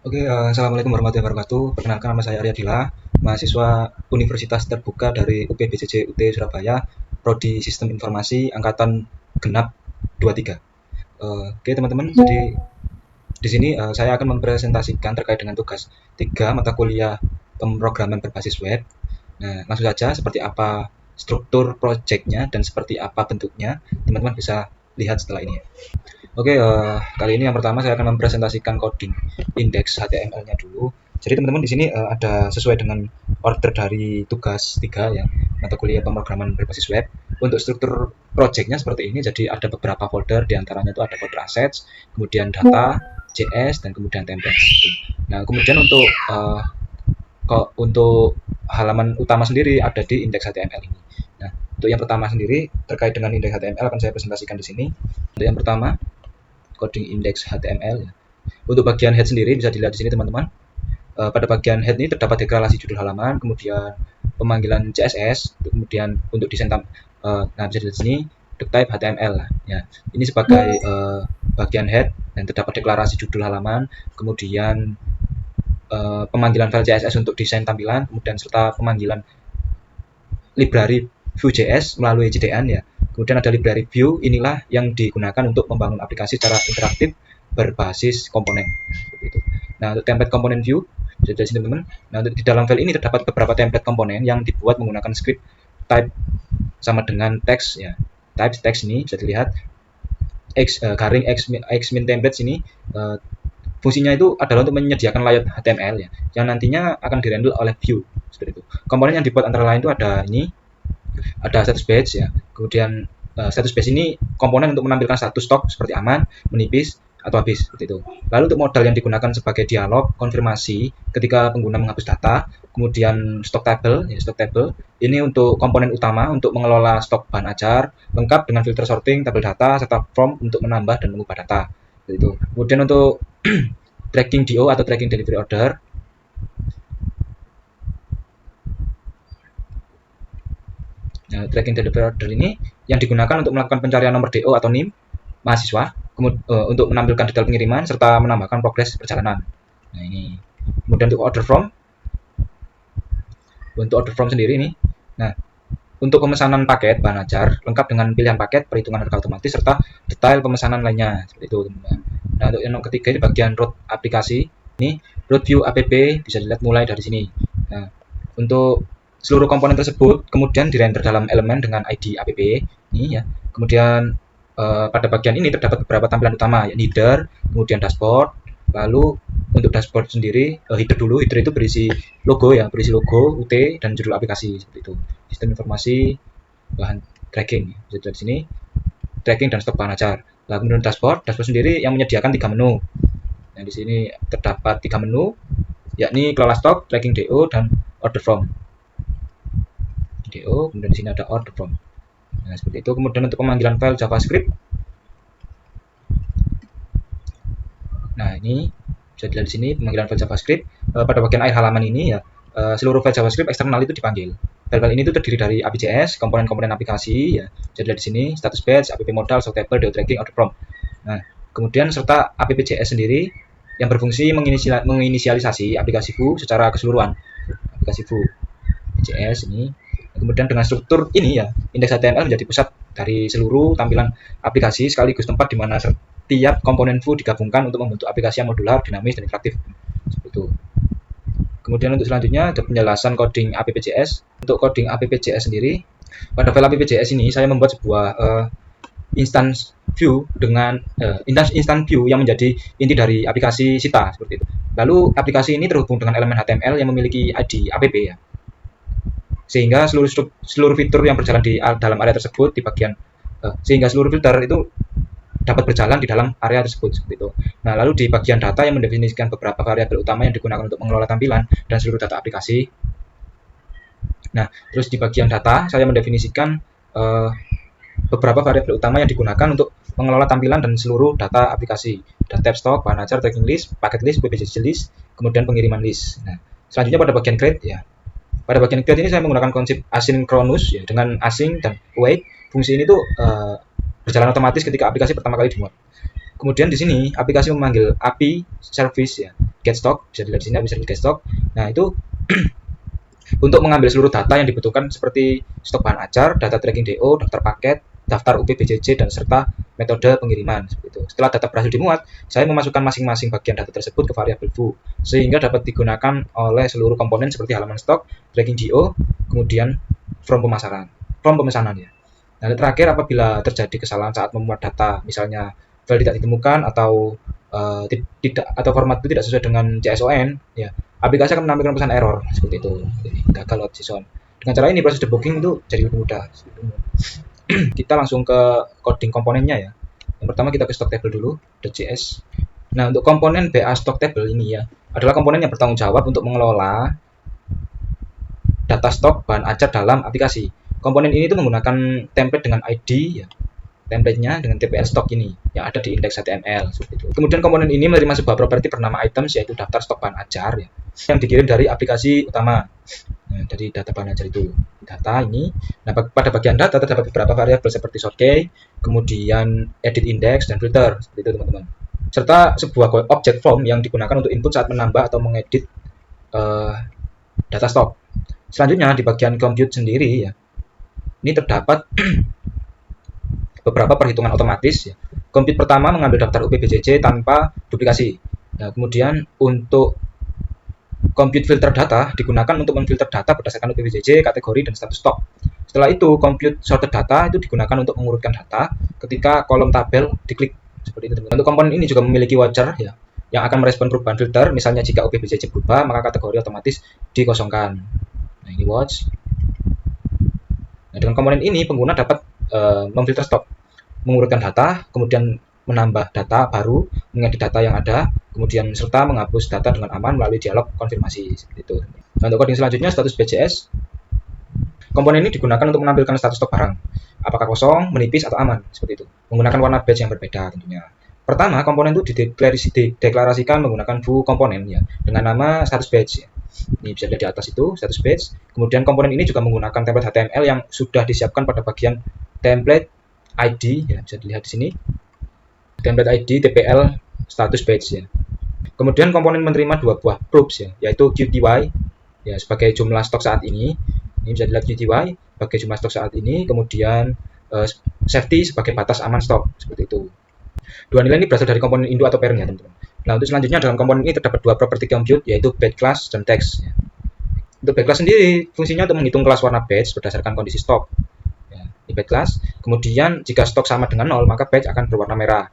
Oke, assalamualaikum warahmatullahi wabarakatuh. Perkenalkan, nama saya Arya Dila, mahasiswa Universitas Terbuka dari UPBJJ UT Surabaya, Prodi Sistem Informasi Angkatan Genap 23. Oke teman-teman, jadi di sini saya akan mempresentasikan terkait dengan tugas 3 mata kuliah pemrograman berbasis web. Nah, langsung saja seperti apa struktur projectnya dan seperti apa bentuknya, teman-teman bisa lihat setelah ini. Oke, kali ini yang pertama saya akan mempresentasikan coding indeks HTML-nya dulu. Jadi teman-teman di sini ada sesuai dengan order dari tugas 3 ya, mata kuliah pemrograman berbasis web. Untuk struktur projectnya seperti ini, jadi ada beberapa folder, diantaranya itu ada folder assets, kemudian data, JS, dan kemudian template. Nah, kemudian untuk halaman utama sendiri ada di indeks HTML ini. Nah, untuk yang pertama sendiri terkait dengan indeks HTML akan saya presentasikan di sini. Untuk yang pertama, coding index HTML. Untuk bagian head sendiri bisa dilihat di sini teman-teman. Pada bagian head ini terdapat deklarasi judul halaman, kemudian pemanggilan CSS, kemudian untuk desain nah bisa dilihat di sini type HTML lah. Ya, ini sebagai bagian head dan terdapat deklarasi judul halaman, kemudian pemanggilan file CSS untuk desain tampilan, kemudian serta pemanggilan library Vue.js melalui JDN ya. Kemudian ada library Vue, inilah yang digunakan untuk membangun aplikasi secara interaktif berbasis komponen. Seperti itu. Nah, untuk template komponen Vue, jadi teman-teman. Nah, di dalam file ini terdapat beberapa template komponen yang dibuat menggunakan script type sama dengan text ya. Type text ini bisa dilihat xmin templates ini fungsinya itu adalah untuk menyediakan layout HTML ya, yang nantinya akan dirender oleh Vue seperti itu. Komponen yang dibuat antara lain itu ada ini, ada status page ya. Kemudian status page ini komponen untuk menampilkan status stok seperti aman, menipis, atau habis seperti itu. Lalu untuk modal yang digunakan sebagai dialog konfirmasi ketika pengguna menghapus data, kemudian stock table, ini untuk komponen utama untuk mengelola stok bahan ajar, lengkap dengan filter sorting, tabel data, serta form untuk menambah dan mengubah data. Seperti itu. Kemudian untuk tracking DO atau tracking delivery order, nah, tracking delivery order ini yang digunakan untuk melakukan pencarian nomor DO atau NIM mahasiswa, untuk menampilkan detail pengiriman serta menambahkan progres perjalanan. Nah, ini. Kemudian untuk order form sendiri ini. Nah, untuk pemesanan paket bahan ajar lengkap dengan pilihan paket, perhitungan harga otomatis serta detail pemesanan lainnya seperti itu. Nah, untuk yang ketiga ini bagian root aplikasi. Ini root view app bisa dilihat mulai dari sini. Nah, untuk seluruh komponen tersebut kemudian dirender dalam elemen dengan ID app ini ya. Kemudian pada bagian ini terdapat beberapa tampilan utama, yakni header, kemudian dashboard. Lalu untuk dashboard sendiri, header itu berisi logo ya, UT dan judul aplikasi seperti itu. Sistem informasi bahan tracking, bisa dilihat di sini, tracking dan stok bahan ajar. Lalu kemudian dashboard sendiri yang menyediakan 3 menu. Nah, di sini terdapat 3 menu, yakni kelola stok, tracking DO, dan order form. DO, kemudian di sini ada order form. Nah, seperti itu. Kemudian untuk pemanggilan file JavaScript. Nah, ini bisa dilihat di sini pemanggilan file JavaScript. Pada bagian akhir halaman ini ya, seluruh file JavaScript eksternal itu dipanggil. File-file ini itu terdiri dari app.js, komponen-komponen aplikasi ya. Bisa dilihat di sini status page, app modal, stock table, DO tracking, order form. Nah, kemudian serta app.js sendiri yang berfungsi menginisialisasi aplikasi Vue secara keseluruhan. Aplikasi Vue JS ini. Kemudian dengan struktur ini ya, indeks HTML menjadi pusat dari seluruh tampilan aplikasi sekaligus tempat di mana setiap komponen Vue digabungkan untuk membentuk aplikasi yang modular, dinamis, dan interaktif. Seperti itu. Kemudian untuk selanjutnya ada penjelasan coding app.js. Untuk coding app.js sendiri, pada file app.js ini saya membuat sebuah instance view dengan instance view yang menjadi inti dari aplikasi Sita seperti itu. Lalu aplikasi ini terhubung dengan elemen HTML yang memiliki ID app ya. Sehingga seluruh fitur yang berjalan di dalam area tersebut di bagian sehingga seluruh filter itu dapat berjalan di dalam area tersebut seperti itu. Nah, lalu di bagian data yang mendefinisikan beberapa variabel utama yang digunakan untuk mengelola tampilan dan seluruh data aplikasi. Nah, terus di bagian data saya mendefinisikan beberapa variabel utama yang digunakan untuk mengelola tampilan dan seluruh data aplikasi. Dan tab stok, bahan ajar, tracking list, packet list, PPJJ list, kemudian pengiriman list. Nah, selanjutnya pada bagian create ya. Pada bagian create ini saya menggunakan konsep asynchronous ya, dengan async dan await. Fungsi ini tuh berjalan otomatis ketika aplikasi pertama kali dimuat. Kemudian di sini aplikasi memanggil API service ya, get stock, bisa dilihat di sini bisa get stock. Nah, itu untuk mengambil seluruh data yang dibutuhkan seperti stok bahan acar, data tracking DO, daftar paket, daftar UPBJJ, dan serta metode pengiriman. Seperti itu. Setelah data berhasil dimuat, saya memasukkan masing-masing bagian data tersebut ke variabel foo, sehingga dapat digunakan oleh seluruh komponen seperti halaman stok, tracking DO, kemudian from pemesanan ya. Nah, terakhir apabila terjadi kesalahan saat memuat data, misalnya file tidak ditemukan atau tidak atau format itu tidak sesuai dengan JSON, ya aplikasi akan menampilkan pesan error seperti itu. Jadi, gagal load JSON. Dengan cara ini proses debugging itu jadi lebih mudah. Kita langsung ke coding komponennya ya. Yang pertama kita ke stock table dulu, .js. Nah, untuk komponen BA stock table ini ya adalah komponen yang bertanggung jawab untuk mengelola data stok bahan acar dalam aplikasi. Komponen ini tuh menggunakan template dengan ID ya. Template-nya dengan TPL stock ini yang ada di index HTML seperti itu. Kemudian komponen ini menerima sebuah properti bernama items yaitu daftar stok bahan acar ya, yang dikirim dari aplikasi utama. Nah, dari data bahan acar itu data ini. Nah, pada bagian data terdapat beberapa variabel seperti sort key, kemudian edit index dan filter seperti itu teman-teman. Serta sebuah object form yang digunakan untuk input saat menambah atau mengedit data stok. Selanjutnya di bagian compute sendiri ya. Ini terdapat beberapa perhitungan otomatis ya. Compute pertama mengambil daftar UPBJJ tanpa duplikasi. Nah, kemudian untuk compute filter data digunakan untuk memfilter data berdasarkan UPBJJ, kategori, dan status stok. Setelah itu, compute sorted data itu digunakan untuk mengurutkan data ketika kolom tabel diklik seperti itu. Untuk komponen ini juga memiliki watcher ya, yang akan merespon perubahan filter. Misalnya jika UPBJJ berubah, maka kategori otomatis dikosongkan. Nah, ini watch. Nah, dengan komponen ini pengguna dapat memfilter stok, mengurutkan data, kemudian menambah data baru, mengedit data yang ada, kemudian serta menghapus data dengan aman melalui dialog konfirmasi seperti itu. Nah, untuk coding selanjutnya status BJS. Komponen ini digunakan untuk menampilkan status stok barang, apakah kosong, menipis, atau aman seperti itu. Menggunakan warna badge yang berbeda tentunya. Pertama, komponen itu dideklarasikan menggunakan foo komponen ya, dengan nama status badge ya. Ini bisa dilihat di atas itu status badge. Kemudian komponen ini juga menggunakan template HTML yang sudah disiapkan pada bagian template ID ya, bisa dilihat di sini. Template ID TPL status badge ya. Kemudian komponen menerima dua buah proofs ya, yaitu QTY ya sebagai jumlah stok saat ini. Ini bisa dilihat QTY sebagai jumlah stok saat ini, kemudian safety sebagai batas aman stok seperti itu. Dua nilai ini berasal dari komponen induk atau parent ya teman-teman. Nah, untuk selanjutnya dalam komponen ini terdapat dua properti compute yaitu batch class dan text ya. Untuk batch class sendiri fungsinya untuk menghitung kelas warna batch berdasarkan kondisi stok. Ya, di batch class. Kemudian jika stok sama dengan 0 maka batch akan berwarna merah.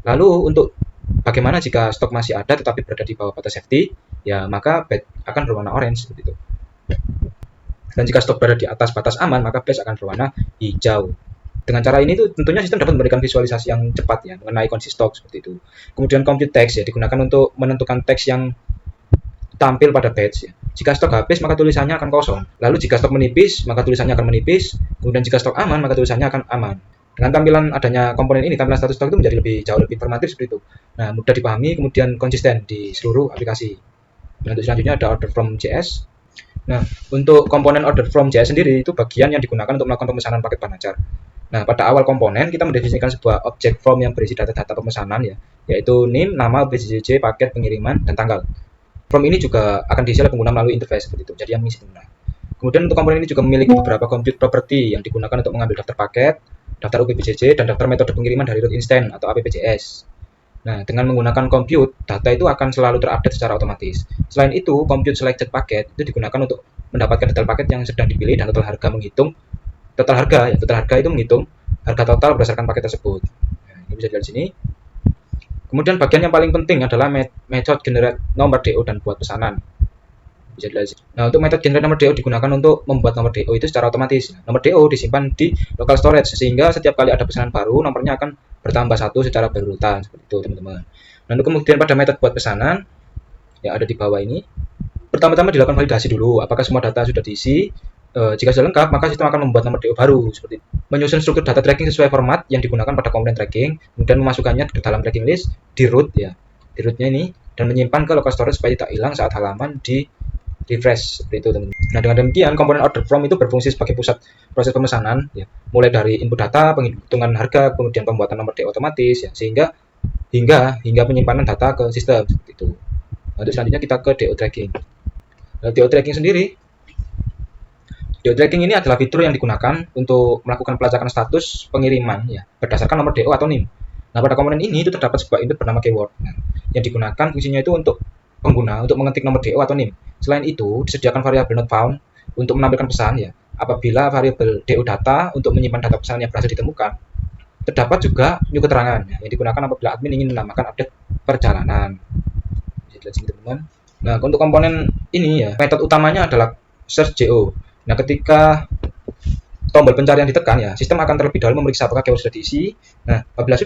Lalu untuk bagaimana jika stok masih ada tetapi berada di bawah batas safety, ya maka batch akan berwarna orange seperti itu. Dan jika stok berada di atas batas aman maka batch akan berwarna hijau. Dengan cara ini tuh tentunya sistem dapat memberikan visualisasi yang cepat ya mengenai kondisi stok seperti itu. Kemudian compute text ya digunakan untuk menentukan teks yang tampil pada batch ya. Jika stok habis maka tulisannya akan kosong. Lalu jika stok menipis maka tulisannya akan menipis. Kemudian jika stok aman maka tulisannya akan aman. Dengan tampilan adanya komponen ini, tampilan status stok itu menjadi jauh lebih informatif seperti itu. Nah, mudah dipahami kemudian konsisten di seluruh aplikasi. Nah, untuk selanjutnya ada order from JS. Nah, untuk komponen order from JS sendiri itu bagian yang digunakan untuk melakukan pemesanan paket bahan acar. Nah, pada awal komponen kita mendefinisikan sebuah object form yang berisi data-data pemesanan ya, yaitu name, nama, UPBJJ, paket, pengiriman, dan tanggal. Form ini juga akan diisi oleh pengguna melalui interface seperti itu. Jadi yang mengisi pengguna. Kemudian untuk komponen ini juga memiliki beberapa compute property yang digunakan untuk mengambil daftar paket, daftar UPBJJ, dan daftar metode pengiriman dari root instance atau APPJS. Nah, dengan menggunakan compute, data itu akan selalu terupdate secara otomatis. Selain itu, compute selected packet itu digunakan untuk mendapatkan detail paket yang sedang dipilih dan total harga menghitung total harga itu menghitung harga total berdasarkan paket tersebut. Nah, ini bisa dilihat di sini. Kemudian bagian yang paling penting adalah method generate nomor DO dan buat pesanan. Bisa dilihat di sini. Nah, untuk method generate nomor DO digunakan untuk membuat nomor DO itu secara otomatis. Nomor DO disimpan di local storage sehingga setiap kali ada pesanan baru nomornya akan bertambah satu secara berurutan seperti itu, teman-teman. Nah, untuk kemudian pada metode buat pesanan yang ada di bawah ini, pertama-tama dilakukan validasi dulu apakah semua data sudah diisi. Jika sudah lengkap, maka sistem akan membuat nomor DO baru seperti itu. Menyusun struktur data tracking sesuai format yang digunakan pada komponen tracking, kemudian memasukkannya ke dalam tracking list di root ya, di rootnya ini, dan menyimpan ke local storage supaya tidak hilang saat halaman di refresh seperti itu, teman-teman. Nah, dengan demikian komponen order from itu berfungsi sebagai pusat proses pemesanan ya, mulai dari input data, penghitungan harga, kemudian pembuatan nomor DO otomatis ya, sehingga hingga penyimpanan data ke sistem seperti itu. Untuk selanjutnya kita ke DO tracking. DO tracking sendiri, DO tracking ini adalah fitur yang digunakan untuk melakukan pelacakan status pengiriman ya berdasarkan nomor DO atau NIM. Nah, pada komponen ini itu terdapat sebuah input bernama keyword yang digunakan fungsinya itu untuk pengguna untuk mengetik nomor DO atau NIM. Selain itu, disediakan variabel not found untuk menampilkan pesan ya. Apabila variabel DO data untuk menyimpan data pesan yang berhasil ditemukan. Terdapat juga new keterangan ya, yang digunakan apabila admin ingin menambahkan update perjalanan. Bisa dilihat sini teman-teman. Nah, untuk komponen ini ya, metode utamanya adalah search JO. Nah, ketika tombol pencarian ditekan ya, sistem akan terlebih dahulu memeriksa apakah keyword sudah diisi. Nah, apabila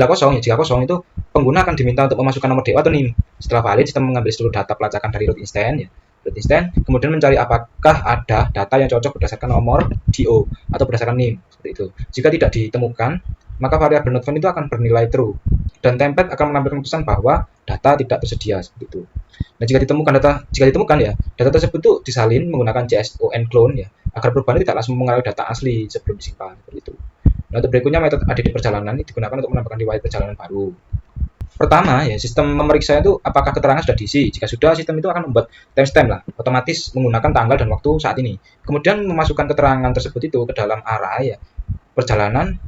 kosong ya, jika kosong itu pengguna akan diminta untuk memasukkan nomor DO atau NIM. Setelah valid, sistem mengambil seluruh data pelacakan dari root instance ya. Root instance kemudian mencari apakah ada data yang cocok berdasarkan nomor DO atau berdasarkan NIM seperti itu. Jika tidak ditemukan, maka variabel not found itu akan bernilai true dan template akan menampilkan pesan bahwa data tidak tersedia seperti itu. Nah, jika ditemukan ya, data tersebut itu disalin menggunakan JSON clone ya, agar perubahan tidak langsung mengalir data asli sebelum disimpan seperti itu. Nah, untuk berikutnya metode ADD perjalanan digunakan untuk menambahkan riwayat perjalanan baru. Pertama ya, sistem memeriksa itu apakah keterangan sudah diisi. Jika sudah, sistem itu akan membuat timestamp lah, otomatis menggunakan tanggal dan waktu saat ini. Kemudian memasukkan keterangan tersebut itu ke dalam array ya, perjalanan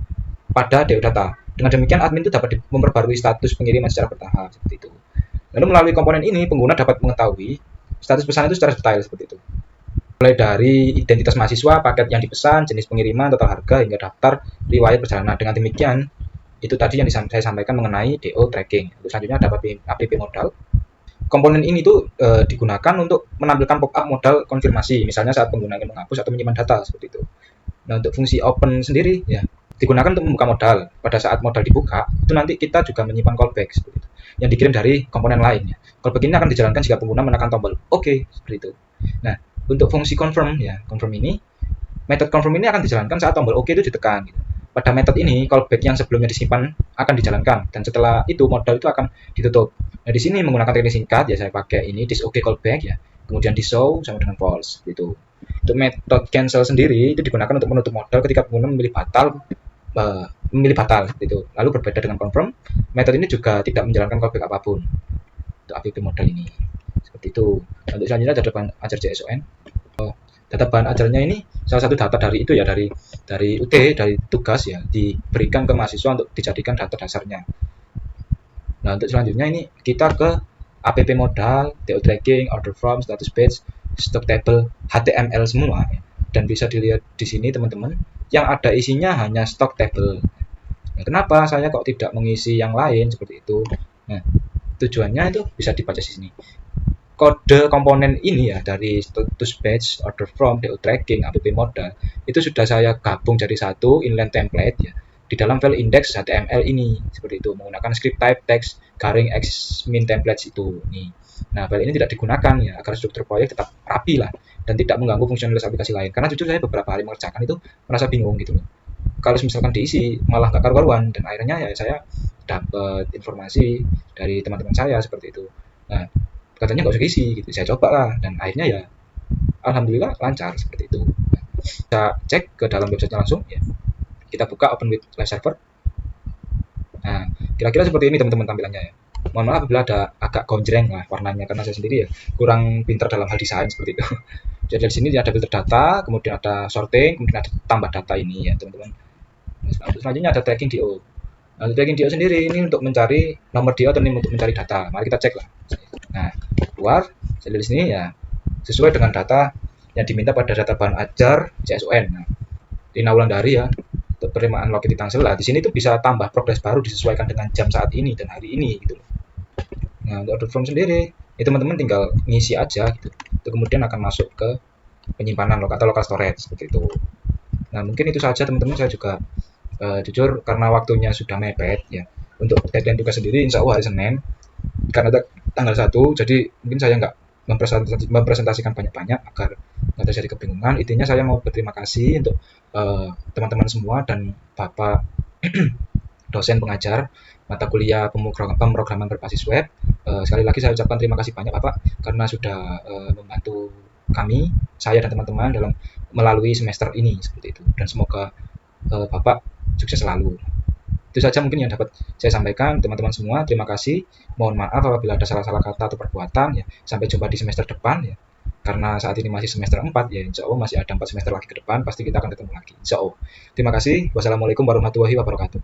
pada DO data. Dengan demikian admin itu dapat memperbarui status pengiriman secara bertahap seperti itu. Lalu melalui komponen ini pengguna dapat mengetahui status pesan itu secara detail seperti itu. Mulai dari identitas mahasiswa, paket yang dipesan, jenis pengiriman, total harga hingga daftar riwayat perjalanan. Dengan demikian itu tadi yang saya sampaikan mengenai DO tracking. Untuk selanjutnya ada app modal. Komponen ini tuh digunakan untuk menampilkan pop-up modal konfirmasi, misalnya saat pengguna ingin menghapus atau menyimpan data seperti itu. Nah, untuk fungsi open sendiri ya digunakan untuk membuka modal. Pada saat modal dibuka, itu nanti kita juga menyimpan callback seperti itu, yang dikirim dari komponen lainnya. Callback ini akan dijalankan jika pengguna menekan tombol OK seperti itu. Nah, untuk fungsi confirm ya, metode confirm ini akan dijalankan saat tombol OK itu ditekan. Gitu. Pada metode ini, callback yang sebelumnya disimpan akan dijalankan dan setelah itu modal itu akan ditutup. Nah, di sini menggunakan teknik singkat ya saya pakai ini this OK callback ya, kemudian di show sama dengan false gitu. Untuk metode cancel sendiri itu digunakan untuk menutup modal ketika pengguna memilih batal gitu. Lalu berbeda dengan confirm, metode ini juga tidak menjalankan callback apapun untuk app modal ini. Seperti itu. Untuk selanjutnya ada bahan ajar JSON. Data bahan ajarnya ini salah satu data dari itu ya dari UT dari tugas ya diberikan ke mahasiswa untuk dijadikan data dasarnya. Nah, untuk selanjutnya ini kita ke app modal, DO tracking, order form, status page, stock table, HTML semua ya. Dan bisa dilihat di sini teman-teman yang ada isinya hanya stock table. Nah, kenapa saya kok tidak mengisi yang lain seperti itu? Nah, tujuannya itu bisa dibaca di sini. Kode komponen ini ya dari status page, order form, DO tracking, app modal itu sudah saya gabung jadi satu inline template ya di dalam file index HTML ini seperti itu menggunakan script type text garing xmin templates itu nih. Nah, file ini tidak digunakan ya agar struktur proyek tetap rapi lah dan tidak mengganggu fungsionalitas aplikasi lain. Karena jujur saya beberapa hari mengerjakan itu merasa bingung gitu loh. Kalau misalkan diisi malah gak karuan dan akhirnya ya saya dapat informasi dari teman-teman saya seperti itu. Nah, katanya nggak usah diisi gitu. Saya coba lah dan akhirnya ya alhamdulillah lancar seperti itu. Kita cek ke dalam websitenya langsung ya. Kita buka open with live server. Nah, kira-kira seperti ini teman-teman tampilannya ya. Mohon maaf apabila ada agak gonjreng lah warnanya karena saya sendiri ya kurang pintar dalam hal desain seperti itu. Jadi di sini ada filter data, kemudian ada sorting, kemudian ada tambah data ini ya teman-teman. Selanjutnya ada tracking DO. Nah, tracking DO sendiri ini untuk mencari nomor DO atau ini untuk mencari data. Mari kita cek lah. Nah, keluar jadi di sini ya sesuai dengan data yang diminta pada data bahan ajar JSON. Nah, Rina Wulandari ya untuk penerimaan loket di Tangsel lah. Di sini tuh bisa tambah progres baru disesuaikan dengan jam saat ini dan hari ini gitu. Nah, untuk order form sendiri, ya teman-teman tinggal ngisi aja gitu. Itu kemudian akan masuk ke penyimpanan atau local storage seperti itu. Nah, mungkin itu saja teman-teman. Saya juga jujur karena waktunya sudah mepet ya. Untuk deadline tugas sendiri insya Allah hari Senin. Karena tanggal 1, jadi mungkin saya nggak mempresentasikan banyak-banyak agar nggak terjadi kebingungan. Intinya saya mau berterima kasih untuk teman-teman semua dan Bapak dosen pengajar mata kuliah pemrograman berbasis web. Sekali lagi saya ucapkan terima kasih banyak Bapak karena sudah membantu kami, saya dan teman-teman dalam melalui semester ini seperti itu. Dan semoga Bapak sukses selalu. Itu saja mungkin yang dapat saya sampaikan, teman-teman semua. Terima kasih. Mohon maaf apabila ada salah-salah kata atau perbuatan ya. Sampai jumpa di semester depan ya. Karena saat ini masih semester 4 ya, insya Allah masih ada 4 semester lagi ke depan, pasti kita akan ketemu lagi, insya Allah. Terima kasih. Wassalamualaikum warahmatullahi wabarakatuh.